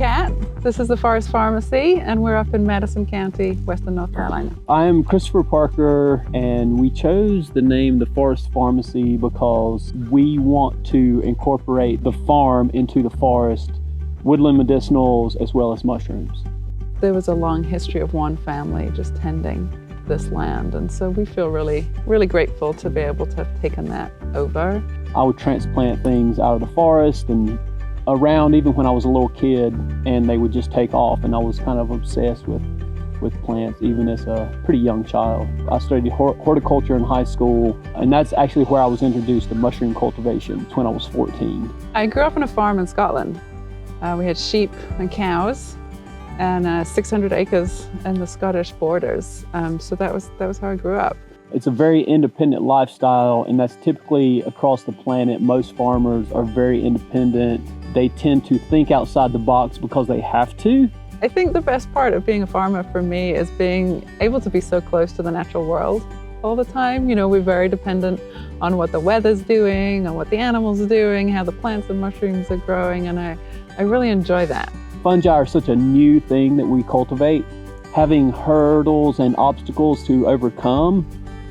Kat. This is the Forest Farmacy, and we're up in Madison County, Western North Carolina. I'm Christopher Parker, and we chose the name the Forest Farmacy because we want to incorporate the farm into the forest, woodland medicinals, as well as mushrooms. There was a long history of one family just tending this land, and so we feel really grateful to be able to have taken that over. I would transplant things out of the forest and around even when I was a little kid, and they would just take off, and I was kind of obsessed with plants even as a pretty young child. I studied horticulture in high school, and that's actually where I was introduced to mushroom cultivation when I was 14. I grew up on a farm in Scotland. We had sheep and cows and 600 acres in the Scottish borders. So that was how I grew up. It's a very independent lifestyle, and that's typically across the planet. Most farmers are very independent. They tend to think outside the box because they have to. I think the best part of being a farmer for me is being able to be so close to the natural world all the time. You know, we're very dependent on what the weather's doing, on what the animals are doing, how the plants and mushrooms are growing, and I really enjoy that. Fungi are such a new thing that we cultivate. Having hurdles and obstacles to overcome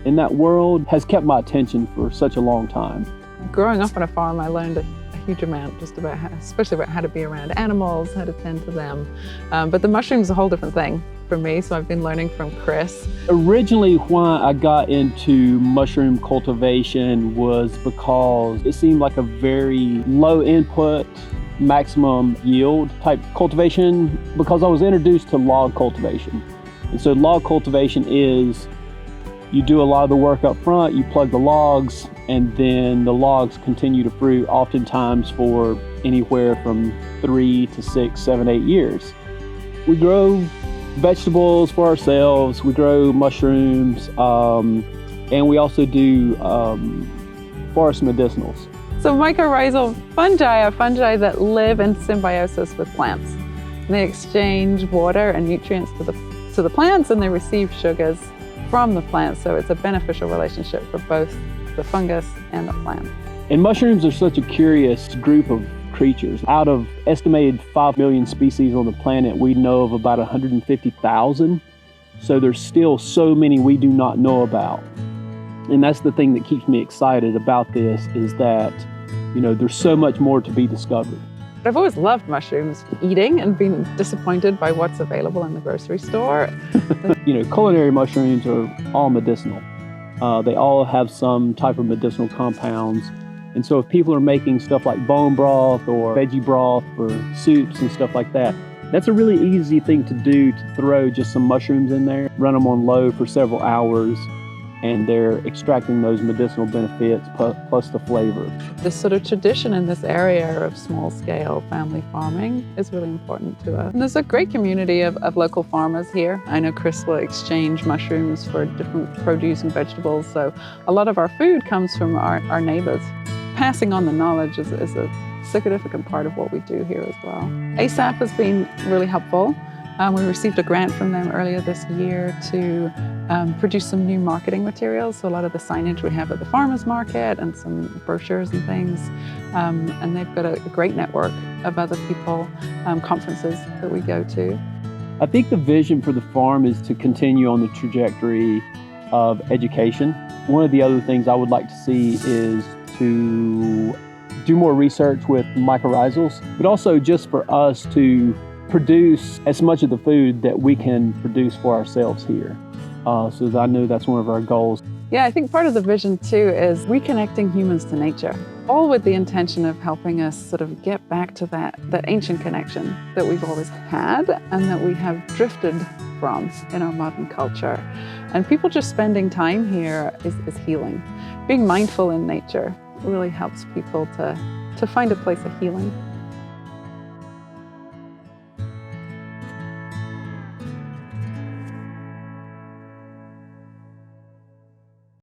in that world has kept my attention for such a long time. Growing up on a farm, I learned a huge amount just about especially about how to be around animals, how to tend to them. But the mushroom's a whole different thing for me, so I've been learning from Chris. Originally, why I got into mushroom cultivation was because it seemed like a very low input, maximum yield type cultivation, because I was introduced to log cultivation. And so log cultivation is you do a lot of the work up front, you plug the logs, and then the logs continue to fruit oftentimes for anywhere from 3 to 6, 7, 8 years. We grow vegetables for ourselves, we grow mushrooms, and we also do forest medicinals. So mycorrhizal fungi are fungi that live in symbiosis with plants. And they exchange water and nutrients to the plants, and they receive sugars from the plants, so it's a beneficial relationship for both the fungus and the plant. And mushrooms are such a curious group of creatures. Out of estimated 5 million species on the planet, we know of about 150,000. So there's still so many we do not know about. And that's the thing that keeps me excited about this, is that, you know, there's so much more to be discovered. I've always loved mushrooms, eating, and been disappointed by what's available in the grocery store. You know, culinary mushrooms are all medicinal. They all have some type of medicinal compounds. And so if people are making stuff like bone broth or veggie broth or soups and stuff like that, that's a really easy thing to do, to throw just some mushrooms in there, run them on low for several hours, and they're extracting those medicinal benefits plus the flavor. This sort of tradition in this area of small-scale family farming is really important to us. And there's a great community of local farmers here. I know Chris will exchange mushrooms for different produce and vegetables, so a lot of our food comes from our neighbors. Passing on the knowledge is a significant part of what we do here as well. ASAP has been really helpful. We received a grant from them earlier this year to produce some new marketing materials. So a lot of the signage we have at the farmers market and some brochures and things. And they've got a great network of other people, conferences that we go to. I think the vision for the farm is to continue on the trajectory of education. One of the other things I would like to see is to do more research with mycorrhizals, but also just for us to produce as much of the food that we can produce for ourselves here. So I know that's one of our goals. Yeah, I think part of the vision too is reconnecting humans to nature, all with the intention of helping us sort of get back to that ancient connection that we've always had and that we have drifted from in our modern culture. And people just spending time here is healing. Being mindful in nature really helps people to find a place of healing.